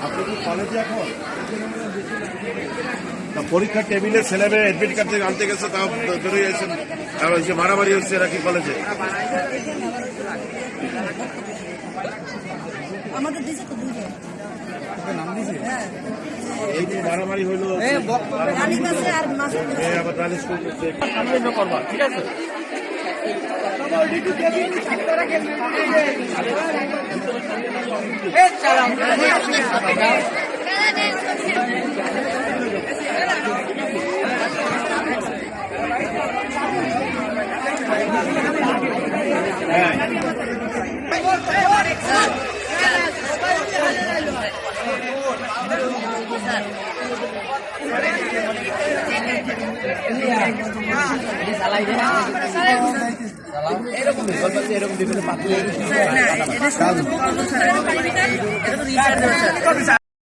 আপনি কি কলেজে এখন পরীক্ষার টেবিলে ছেলেমেয়ে অ্যাডমিট কার্ড থেকে আনতে গেছে, তাও বেরোয় গেছেন, যে মারামারি হচ্ছে নাকি কলেজে? এই যে মারামারি হইলো আবার নালিশ করতেছে, করবা ঠিক আছে? এরকম